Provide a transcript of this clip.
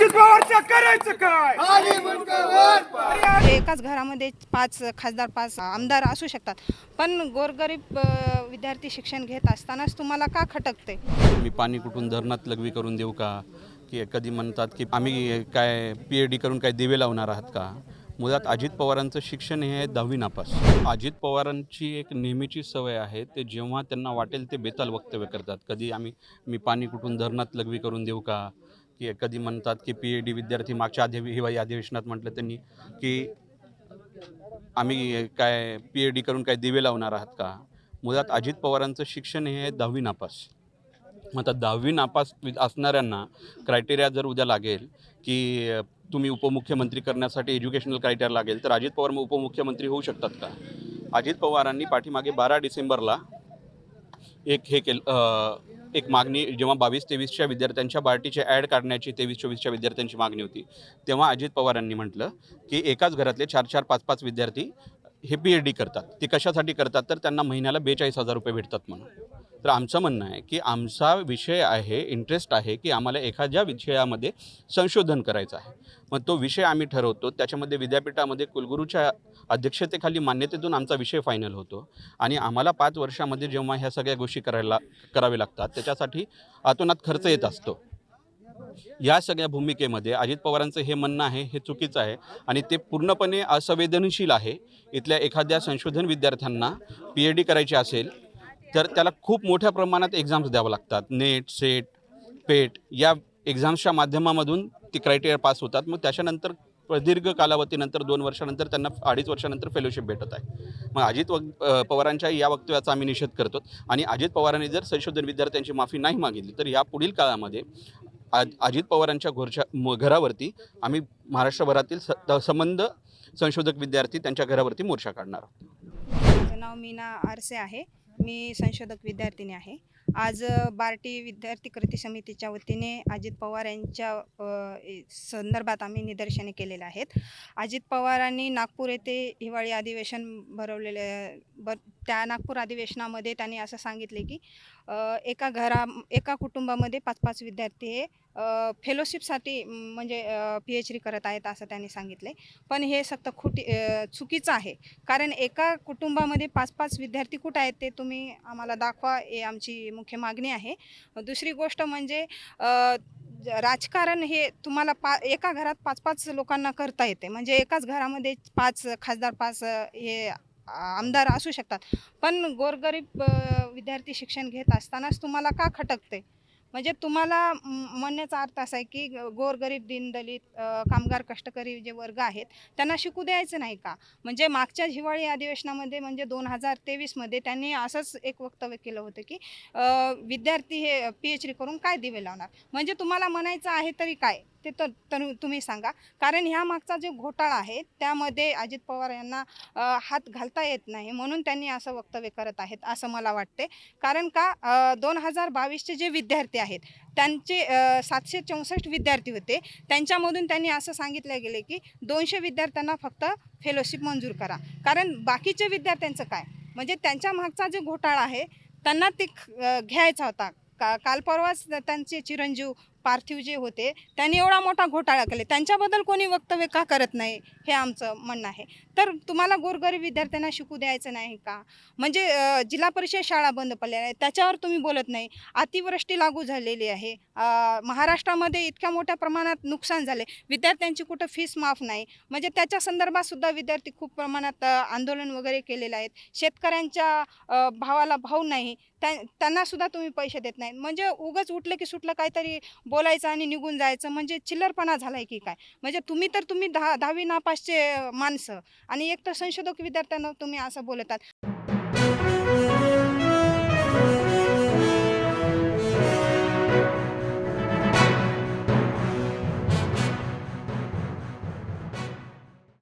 अजित पवारचं करायचं काय? एकाच घरामध्ये 5 खासदार 5 आमदार असू शकतात, पण गोरगरीब विद्यार्थी शिक्षण घेत असतानाच तुम्हाला का खटकते? मी पाणी कुठून धरणात लघवी करून देऊ का? की कधी म्हणतात की आम्ही काय PhD करून काय दिवे लावणार आहात का? मुळात अजित पवारांचं शिक्षण हे 10वी नापास. अजित पवारांची एक नेहमीची सवय आहे, ते जेव्हा त्यांना वाटेल ते बेताल वक्तव्य करतात. कधी मी पाणी कुठून धरणात लघवी करून देऊ का? की कधी म्हणतात की PhD विद्यार्थी मागच्या हिवाळी अधिवेशनात म्हटलं त्यांनी की आम्ही काय PhD करून काय दिवे लावणार आहात का? मुळात अजित पवारांचं शिक्षण हे 10वी नापास. मग आता 10वी नापास असणाऱ्यांना क्रायटेरिया जर उद्या लागेल की तुम्ही उपमुख्यमंत्री करण्यासाठी एज्युकेशनल क्रायटेरिया लागेल, तर अजित पवार उपमुख्यमंत्री होऊ शकतात का? अजित पवारांनी पाठीमागे 12 डिसेंबरला एक मागणी, जेव्हा 22-23च्या विद्यार्थ्यांच्या बार्टीचे ॲड काढण्याची 23-24च्या विद्यार्थ्यांची मागणी होती, तेव्हा अजित पवारांनी म्हटलं की एकाच घरातले 4-4, 5-5 विद्यार्थी हे PhD करतात. ते कशासाठी करतात? तर त्यांना महिन्याला 42,000 रुपये भेटतात म्हणून. तर आमचं म्हणणं आहे की आमचा विषय आहे, इंटरेस्ट आहे की आम्हाला एखाद्या विषयामध्ये संशोधन करायचं आहे. मग तो विषय आम्ही ठरवतो, त्याच्यामध्ये विद्यापीठामध्ये कुलगुरूच्या अध्यक्षतेखाली मान्यतेतून आमचा विषय फायनल होतो आणि आम्हाला 5 वर्षामध्ये जेव्हा ह्या सगळ्या गोष्टी करावे लागतात, त्याच्यासाठी अतोनात खर्च येत असतो. या सगळ्या भूमिकेमध्ये अजित पवारांचं हे म्हणणं आहे हे चुकीचं आहे आणि ते पूर्णपणे असंवेदनशील आहे. इथल्या एखाद्या संशोधन विद्यार्थ्यांना PhD करायची असेल तर त्याला खूप मोठ्या प्रमाणात एक्झाम्स द्यावं लागतात. नेट, सेट, पेट या एक्झाम्सच्या माध्यमामधून ती क्रायटेरिया पास होतात. मग त्याच्यानंतर प्रदीर्घ कालावधीनंतर 2 वर्षानंतर त्यांना 2.5 वर्षानंतर फेलोशिप भेटत आहे. मग पवारांच्या या वक्तव्याचा आम्ही निषेध करतो आणि अजित पवारांनी जर संशोधन विद्यार्थ्यांची माफी नाही मागितली तर या पुढील काळामध्ये अजित पवारांच्या घरावरती आम्ही महाराष्ट्रभरातील संबंध संशोधक विद्यार्थी त्यांच्या घरावरती मोर्चा काढणार आहोत. माझं नाव मीना आरसे आहे. मी संशोधक विद्यार्थिनी आहे. आज बार्टी विद्यार्थी कृती समितीच्या वतीने अजित पवार यांच्या संदर्भात आम्ही निदर्शने केलेले आहेत. अजित पवारांनी नागपूर येथे हिवाळी अधिवेशन भरवलेले त्या नागपूर अधिवेशनामध्ये त्यांनी असं सांगितले की एका कुटुंबामध्ये 5-5 विद्यार्थी हे फेलोशिपसाठी म्हणजे PhD करत आहेत असं त्यांनी सांगितले. पण हे सक्त चुकीचं आहे. कारण एका कुटुंबामध्ये 5-5 विद्यार्थी कुठं आहेत ते तुम्ही आम्हाला दाखवा, हे आमची मुख्य मागणी आहे. दुसरी गोष्ट म्हणजे राजकारण हे तुम्हाला एका घरात 5-5 लोकांना करता येते. म्हणजे एकाच घरामध्ये 5 खासदार 5 हे आमदार असू शकतात, पण गोरगरीब विद्यार्थी शिक्षण घेत असतानाच तुम्हाला का खटकते? म्हणजे तुम्हाला म्हणण्याचा अर्थ असा आहे की गोरगरीब, दीनदलित, कामगार, कष्टकरी जे वर्ग आहेत त्यांना शिकू द्यायचं नाही का? म्हणजे मागच्या हिवाळी अधिवेशनामध्ये म्हणजे 2023मध्ये त्यांनी असंच एक वक्तव्य केलं होतं की विद्यार्थी हे PhD करून काय दिवे लावणार? म्हणजे तुम्हाला म्हणायचं आहे तरी काय ते तर तुम्ही सांगा. कारण ह्या मागचा जो घोटाळा आहे त्यामध्ये अजित पवार यांना हात घालता येत नाही, म्हणून त्यांनी असं वक्तव्य करत आहेत असं मला वाटते. कारण का 2022चे जे विद्यार्थी आहेत त्यांचे 764 विद्यार्थी होते. त्यांच्यामधून त्यांनी असं सांगितलं गेले की 200 विद्यार्थ्यांना फक्त फेलोशिप मंजूर करा. कारण बाकीचे विद्यार्थ्यांचं काय? म्हणजे त्यांच्या मागचा जो घोटाळा आहे त्यांना ते घ्यायचा होता. काल परवाच त्यांचे चिरंजीव पार्थिव जे होते त्यांनी एवढा मोठा घोटाळा केले, त्यांच्याबद्दल कोणी वक्तव्य का करत नाही हे आमचं म्हणणं आहे. तर तुम्हाला गोरगरीब विद्यार्थ्यांना शिकू द्यायचं नाही का? म्हणजे जिल्हा परिषद शाळा बंद पडलेल्या आहेत त्याच्यावर तुम्ही बोलत नाही. अतिवृष्टी लागू झालेली आहे, महाराष्ट्रामध्ये इतक्या मोठ्या प्रमाणात नुकसान झाले, विद्यार्थ्यांची कुठं फीस माफ नाही. म्हणजे त्याच्या संदर्भात सुद्धा विद्यार्थी खूप प्रमाणात आंदोलन वगैरे केलेलं आहेत. शेतकऱ्यांच्या भावाला भाव नाही, त्यांना सुद्धा तुम्ही पैसे देत नाही. म्हणजे उगाच उठलं की सुटलं काहीतरी बोलायचं आणि निघून जायचं, म्हणजे चिल्लरपणा झालाय की काय? म्हणजे तुम्ही 10वी नापासचे माणसं आणि एक तर संशोधक विद्यार्थ्यांना तुम्ही असं बोलतात.